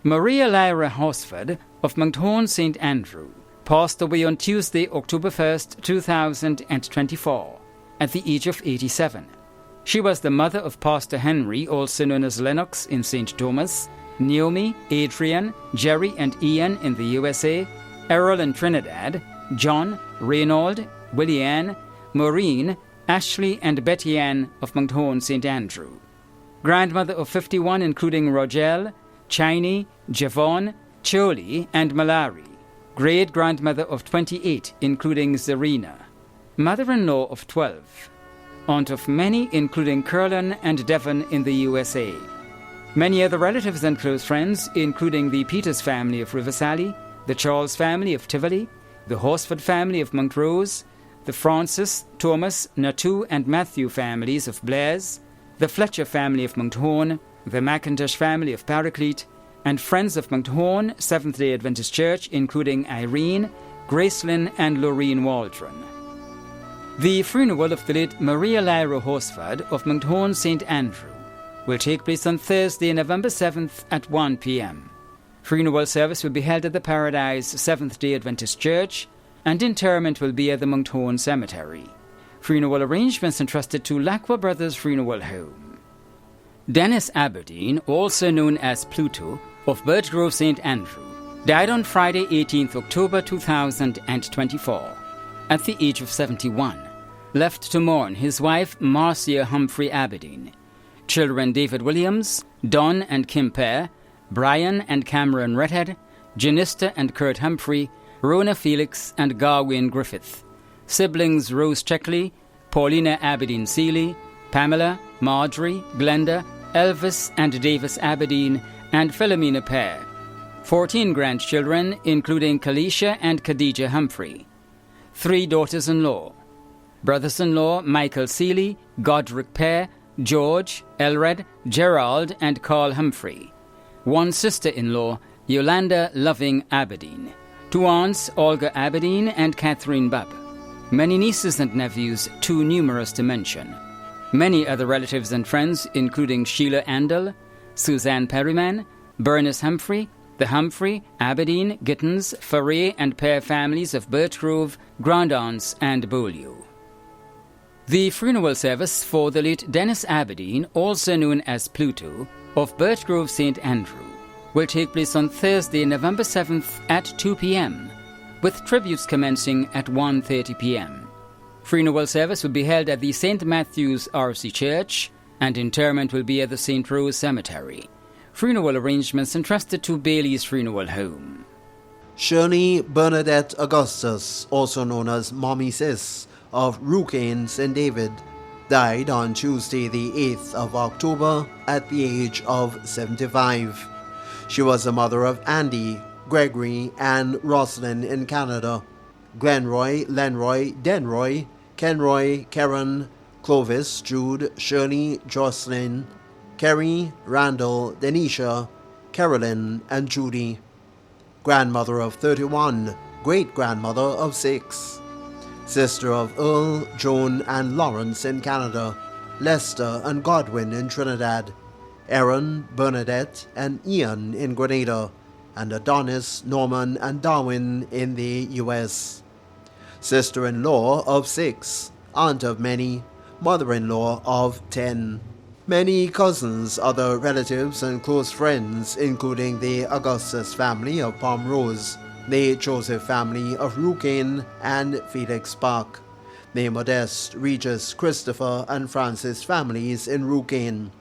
Maria Lyra Horsford of Monkthorne St. Andrew passed away on Tuesday, October 1st, 2024, at the age of 87. She was the mother of Pastor Henry, also known as Lennox in St. Thomas, Naomi, Adrian, Jerry and Ian in the USA, Errol in Trinidad, John, Reynold, Willie-Ann, Maureen, Ashley and Betty Ann of Monkthorne St. Andrew. Grandmother of 51 including Rogel, Chiney, Javon, Choli and Malari. Great-grandmother of 28 including Zarina. Mother-in-law of 12. Aunt of many including Curlin and Devon in the USA. Many other relatives and close friends including the Peters family of Riversally, the Charles family of Tivoli, the Horsford family of Montrose, the Francis, Thomas, Natu and Matthew families of Blair's, the Fletcher family of Monkthorne, the McIntosh family of Paraclete, and Friends of Monkthorne, Seventh-day Adventist Church, including Irene, Gracelyn, and Lorraine Waldron. The funeral of the late Maria Lyra Horsford of Monkthorne St. Andrew will take place on Thursday, November 7th at 1 p.m. Funeral service will be held at the Paradise Seventh-day Adventist Church, and interment will be at the Monkthorne Cemetery. Funeral arrangements entrusted to Lacqua Brothers Funeral Home. Dennis Abidine, also known as Pluto, of Birchgrove St. Andrew, died on Friday, 18th October 2024, at the age of 71. Left to mourn his wife Marcia Humphrey Abidine, children David Williams, Don and Kim Pear, Brian and Cameron Redhead, Janista and Kurt Humphrey, Rona Felix and Garwin Griffith, siblings Rose Checkley, Paulina Abidine Seeley, Pamela, Marjorie, Glenda, Elvis and Davis Abidine, and Philomena Pear. 14 grandchildren, including Kalisha and Khadija Humphrey. 3 daughters-in-law. Brothers-in-law Michael Seeley, Godric Pear, George, Elred, Gerald, and Carl Humphrey. 1 sister-in-law, Yolanda Loving Abidine. 2 aunts, Olga Abidine and Catherine Bubb. Many nieces and nephews, too numerous to mention. Many other relatives and friends, including Sheila Andel, Suzanne Perryman, Bernice Humphrey, the Humphrey, Abidine, Gittins, Foray and Pear families of Birchgrove, Grandaunce and Beaulieu. The funeral service for the late Dennis Abidine, also known as Pluto, of Birchgrove St. Andrew, will take place on Thursday, November 7th at 2 p.m., with tributes commencing at 1:30 p.m. Funeral service will be held at the St. Matthew's RC Church, and interment will be at the St. Rose Cemetery. Funeral arrangements entrusted to Bailey's Funeral Home. Shirley Bernardet Augustus, also known as Mommy Sis, of Rucane, St. David, died on Tuesday the 8th of October at the age of 75. She was the mother of Andy, Gregory, and Roslyn in Canada, Glenroy, Lenroy, Denroy, Kenroy, Karen, Clovis, Jude, Shirley, Jocelyn, Kerry, Randall, Denisha, Carolyn, and Judy. Grandmother of 31, great-grandmother of 6. Sister of Earl, Joan, and Lawrence in Canada, Lester and Godwin in Trinidad, Aaron, Bernadette, and Ian in Grenada, and Adonis, Norman, and Darwin in the U.S. Sister-in-law of 6, aunt of many, mother-in-law of 10. Many cousins, other relatives, and close friends, including the Augustus family of Palm Rose, the Joseph family of Rucane and Felix Park, the Modeste, Regis, Christopher, and Francis families in Rucane,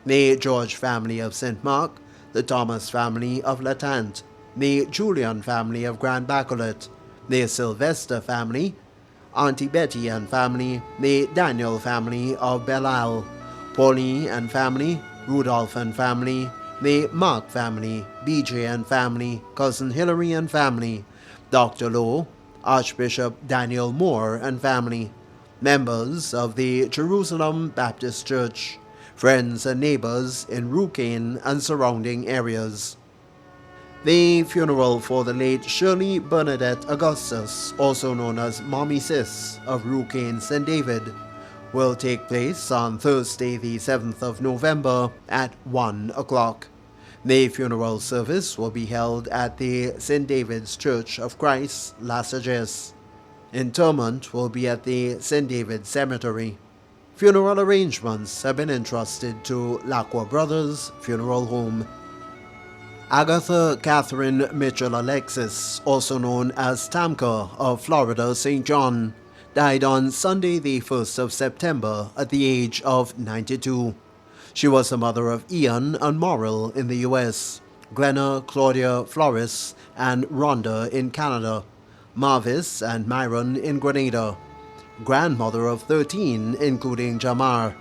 the George family of St. Mark, the Thomas family of Latant, the Julian family of Grand Bacolet, the Sylvester family, Auntie Betty and family, the Daniel family of Belial, Pauline and family, Rudolph and family, the Mark family, BJ and family, Cousin Hilary and family, Dr. Lowe, Archbishop Daniel Moore and family, members of the Jerusalem Baptist Church, friends and neighbors in Rucane and surrounding areas. The funeral for the late Shirley Bernadette Augustus, also known as Mommy Sis of Rucane, St. David, will take place on Thursday the 7th of November at 1 o'clock. The funeral service will be held at the St. David's Church of Christ, Las Ages. Interment will be at the St. David's Cemetery. Funeral arrangements have been entrusted to Lacroix Brothers Funeral Home. Agatha Katherine Mitchell Alexis, also known as Tamka of Florida St. John, died on Sunday the 1st of September at the age of 92. She was the mother of Ian and Morrill in the U.S., Glenna Claudia Flores and Rhonda in Canada, Marvis and Myron in Grenada, grandmother of 13 including Jamar,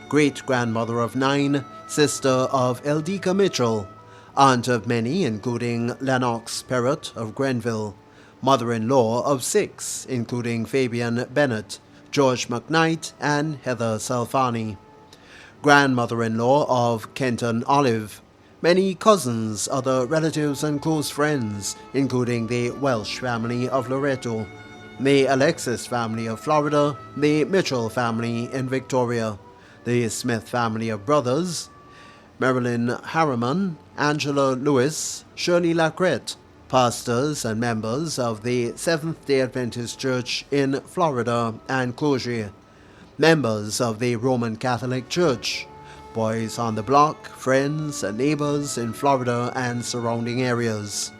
great-grandmother of 9, sister of Eldika Mitchell, aunt of many including Lennox Perrott of Grenville, mother-in-law of 6 including Fabian Bennett, George McKnight and Heather Salfani, grandmother-in-law of Kenton Olive, many cousins, other relatives and close friends, including the Welsh family of Loreto, the Alexis family of Florida, the Mitchell family in Victoria, the Smith family of brothers, Marilyn Harriman, Angela Lewis, Shirley Lacrette, pastors and members of the Seventh-day Adventist Church in Florida and Clogier, members of the Roman Catholic Church, boys on the block, friends and neighbors in Florida and surrounding areas.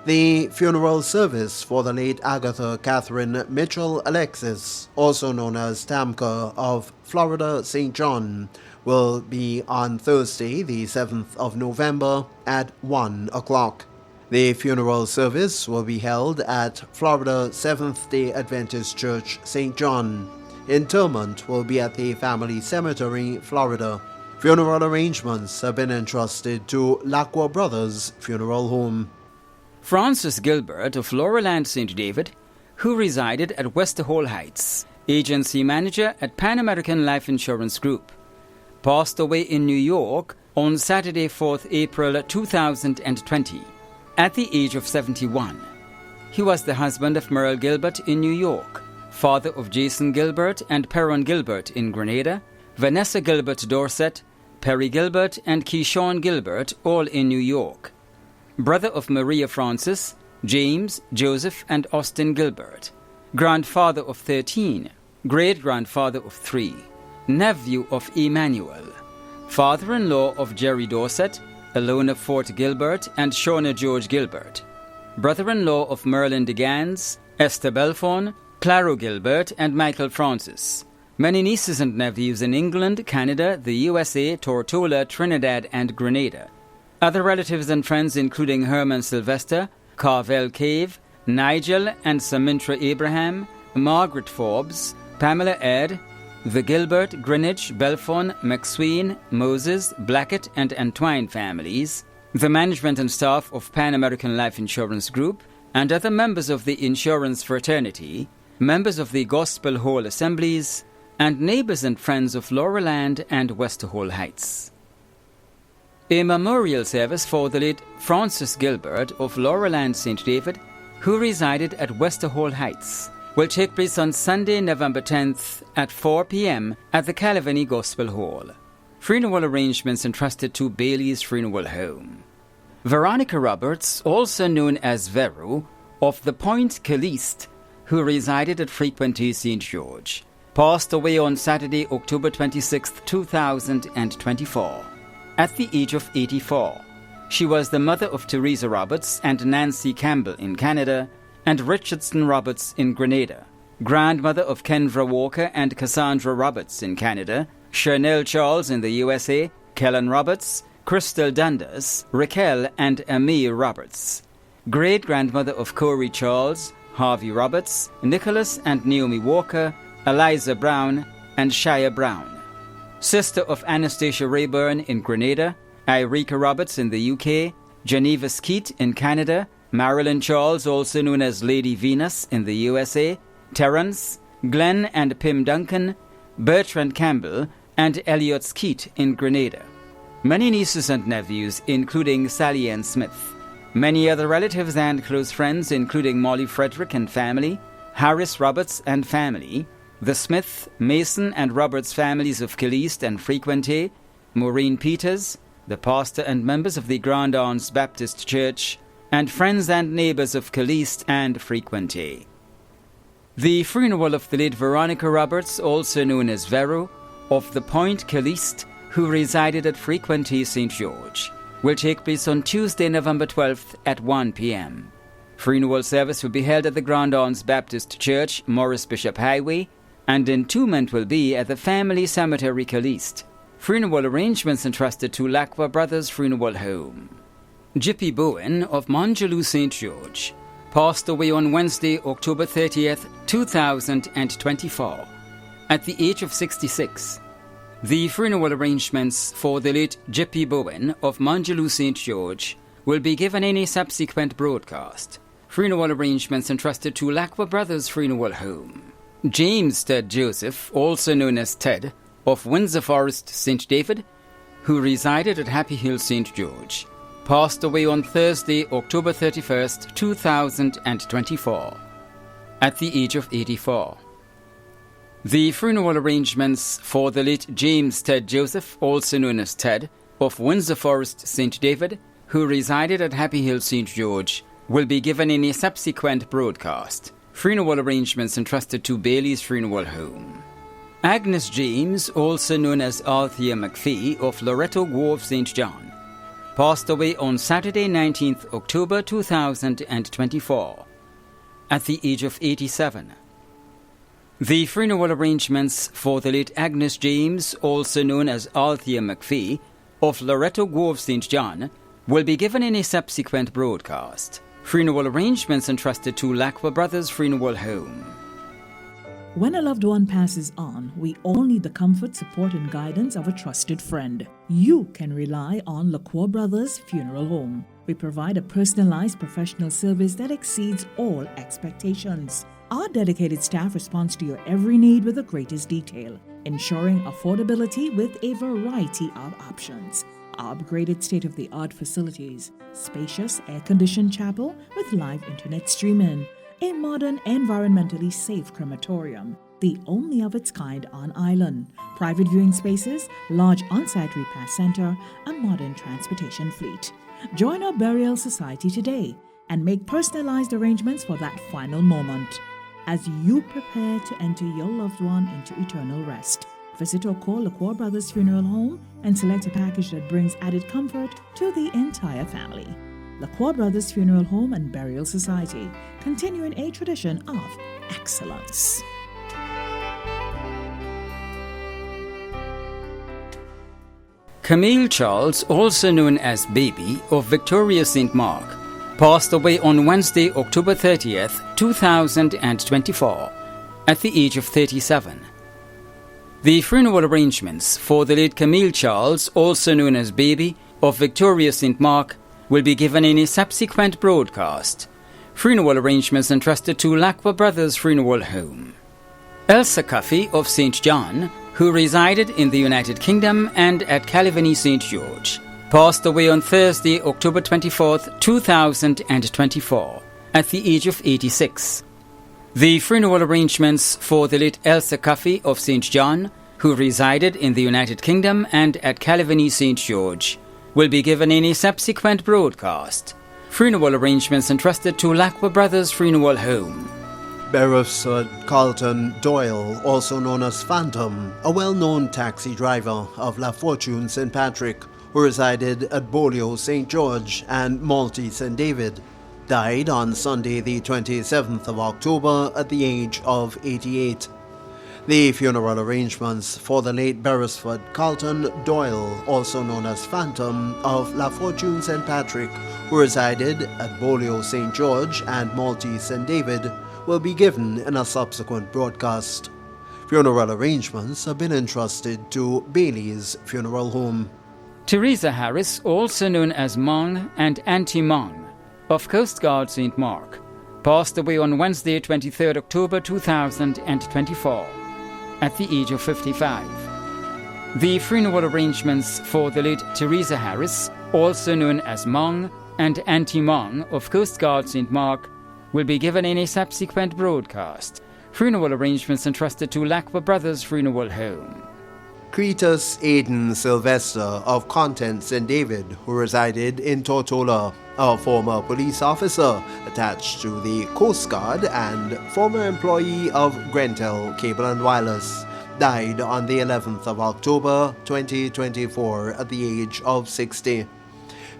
The funeral service for the late Agatha Katherine Mitchell Alexis, also known as Tamka of Florida St. John, will be on Thursday, the 7th of November at 1 o'clock. The funeral service will be held at Florida Seventh-day Adventist Church, St. John. Interment will be at the Family Cemetery, Florida. Funeral arrangements have been entrusted to Lacroix Brothers Funeral Home. Francis Gilbert of Laurelland St. David, who resided at Westerhall Heights, agency manager at Pan American Life Insurance Group, passed away in New York on Saturday, 4th April 2020, at the age of 71. He was the husband of Merle Gilbert in New York, father of Jason Gilbert and Perron Gilbert in Grenada, Vanessa Gilbert Dorset, Perry Gilbert and Keyshawn Gilbert, all in New York, brother of Maria Francis, James, Joseph and Austin Gilbert, grandfather of 13, great-grandfather of 3, nephew of Emmanuel, father-in-law of Jerry Dorset, Alona Fort Gilbert and Shauna George Gilbert, brother-in-law of Merlin DeGans, Esther Belfon, Claro Gilbert and Michael Francis, many nieces and nephews in England, Canada, the USA, Tortola, Trinidad and Grenada, other relatives and friends including Herman Sylvester, Carvel Cave, Nigel and Samintra Abraham, Margaret Forbes, Pamela Ed, the Gilbert, Greenwich, Belfon, McSween, Moses, Blackett and Entwine families, the management and staff of Pan American Life Insurance Group, and other members of the insurance fraternity, members of the Gospel Hall Assemblies, and neighbors and friends of Laurelland and Westerhall Heights. A memorial service for the late Francis Gilbert of Laurelland St. David, who resided at Westerhall Heights, will take place on Sunday, November 10th at 4 p.m. at the Calavani Gospel Hall. Funeral arrangements entrusted to Bailey's Funeral Home. Veronica Roberts, also known as Vero, of the Point Caliste, who resided at Frequenty St. George, passed away on Saturday, October 26, 2024, at the age of 84. She was the mother of Teresa Roberts and Nancy Campbell in Canada, and Richardson Roberts in Grenada, grandmother of Kendra Walker and Cassandra Roberts in Canada, Camille Charles in the USA, Kellen Roberts, Crystal Dundas, Raquel and Amir Roberts, great-grandmother of Corey Charles, Harvey Roberts, Nicholas and Naomi Walker, Eliza Brown, and Shia Brown, sister of Anastasia Rayburn in Grenada, Irika Roberts in the UK, Geneva Skeet in Canada, Marilyn Charles, also known as Lady Venus in the USA, Terrence, Glenn and Pim Duncan, Bertrand Campbell, and Elliot Skeet in Grenada. Many nieces and nephews, including Sally Ann Smith. Many other relatives and close friends, including Molly Frederick and family, Harris Roberts and family, the Smith, Mason and Roberts families of Caliste and Frequenty, Maureen Peters, the pastor and members of the Grand Anse Baptist Church, and friends and neighbors of Caliste and Frequenty. The funeral of the late Veronica Roberts, also known as Vero, of the Point, Caliste, who resided at Frequenty, St. George, will take place on Tuesday, November 12th at 1 p.m. Funeral service will be held at the Grand Anse Baptist Church, Morris Bishop Highway, and entombment will be at the Family Cemetery, Caliste. Funeral arrangements entrusted to Lacqua Brothers Funeral Home. Jippy Bo of Montgelou, St. George, passed away on Wednesday, October 30th, 2024, at the age of 66. The funeral arrangements for the late Jippy Bo of Montgelou, St. George, will be given in a subsequent broadcast. Funeral arrangements entrusted to Lacqua Brothers Funeral Home. James Ted Joseph, also known as Ted, of Windsor Forest, St. David, who resided at Happy Hill, St. George, passed away on Thursday, October 31st, 2024, at the age of 84. The funeral arrangements for the late James Ted Joseph, also known as Ted, of Windsor Forest, St. David, who resided at Happy Hill, St. George, will be given in a subsequent broadcast. Funeral arrangements entrusted to Bailey's Funeral Home. Agnes James, also known as Althea McPhee, of Loretto Grove, St. John, passed away on Saturday, 19th October 2024, at the age of 87. The funeral arrangements for the late Agnes James, also known as Althea McPhee, of Loretto Grove, St. John, will be given in a subsequent broadcast. Funeral arrangements entrusted to Lacqua Brothers Funeral Home. When a loved one passes on, we all need the comfort, support, and guidance of a trusted friend. You can rely on Lacqua Brothers Funeral Home. We provide a personalized professional service that exceeds all expectations. Our dedicated staff responds to your every need with the greatest detail, ensuring affordability with a variety of options. Our upgraded state-of-the-art facilities, spacious air-conditioned chapel with live internet streaming, a modern, environmentally safe crematorium, the only of its kind on island, private viewing spaces, large on-site repast center, a modern transportation fleet. Join our burial society today and make personalized arrangements for that final moment as you prepare to enter your loved one into eternal rest. Visit or call Lacqua Brothers Funeral Home and select a package that brings added comfort to the entire family. Lacqua Brothers Funeral Home and Burial Society, continuing a tradition of excellence. Camille Charles, also known as Baby, of Victoria St. Mark, passed away on Wednesday, October 30th, 2024, at the age of 37. The funeral arrangements for the late Camille Charles, also known as Baby, of Victoria St. Mark, will be given in a subsequent broadcast. Funeral arrangements entrusted to Lacqua Brothers Funeral Home. Elsa Cy of St. John, who resided in the United Kingdom and at Calivany, St. George, passed away on Thursday, October 24th, 2024, at the age of 86. The funeral arrangements for the late Elsa Cy of St. John, who resided in the United Kingdom and at Calivany, St. George, will be given in a subsequent broadcast. Funeral arrangements entrusted to Lacqua Brothers Funeral Home. Beresford Carlton Doyle, also known as Phantom, a well-known taxi driver of La Fortune St. Patrick, who resided at Beaulieu St. George and Malty St. David, died on Sunday the 27th of October at the age of 88. The funeral arrangements for the late Beresford Carlton Doyle, also known as Phantom, of La Fortune St. Patrick, who resided at Beaulieu St. George and Malty St. David, will be given in a subsequent broadcast. Funeral arrangements have been entrusted to Bailey's Funeral Home. Teresa Harris, also known as Mong and Auntie Mong, of Coast Guard St. Mark, passed away on Wednesday, 23rd October 2024, at the age of 55. The funeral arrangements for the late Teresa Harris, also known as Mong and Auntie Mong of Coast Guard St. Mark, will be given in a subsequent broadcast. Funeral arrangements entrusted to Lacqua Brothers Funeral Home. Cletus Aiden Sylvester of Content St. David, who resided in Tortola, a former police officer attached to the Coast Guard and former employee of Grentel Cable and Wireless, died on the 11th of October 2024 at the age of 60.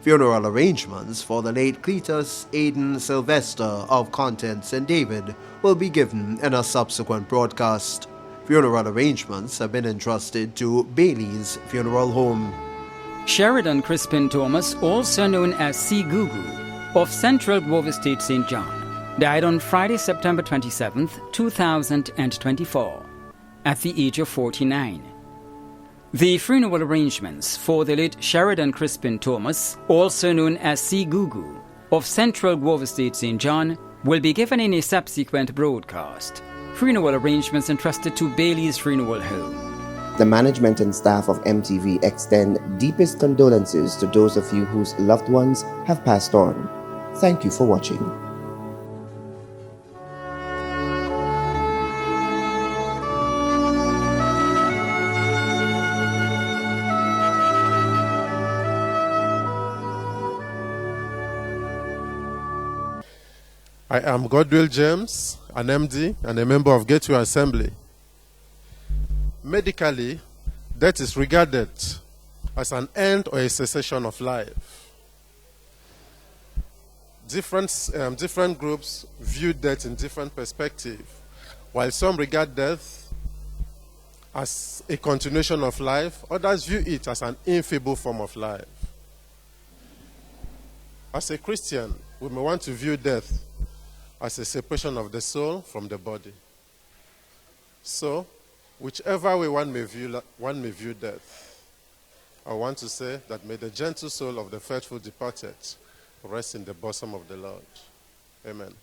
Funeral arrangements for the late Cletus Aiden Sylvester of Content St. David will be given in a subsequent broadcast. Funeral arrangements have been entrusted to Bailey's Funeral Home. Sheridan Crispin Thomas, also known as C. Gugu, of Central Grove Estate, St. John, died on Friday, September 27, 2024, at the age of 49. The funeral arrangements for the late Sheridan Crispin Thomas, also known as C. Gugu, of Central Grove Estate, St. John, will be given in a subsequent broadcast. Funeral arrangements entrusted to Bailey's Funeral Home. The management and staff of MTV extend deepest condolences to those of you whose loved ones have passed on. Thank you for watching. I am Godwill James, an MD and a member of Gateway Assembly. Medically, death is regarded as an end or a cessation of life. Different groups view death in different perspectives. While some regard death as a continuation of life, others view it as an infeeble form of life. As a Christian, we may want to view death as a separation of the soul from the body. So, whichever way one may view death, I want to say that may the gentle soul of the faithful departed rest in the bosom of the Lord. Amen.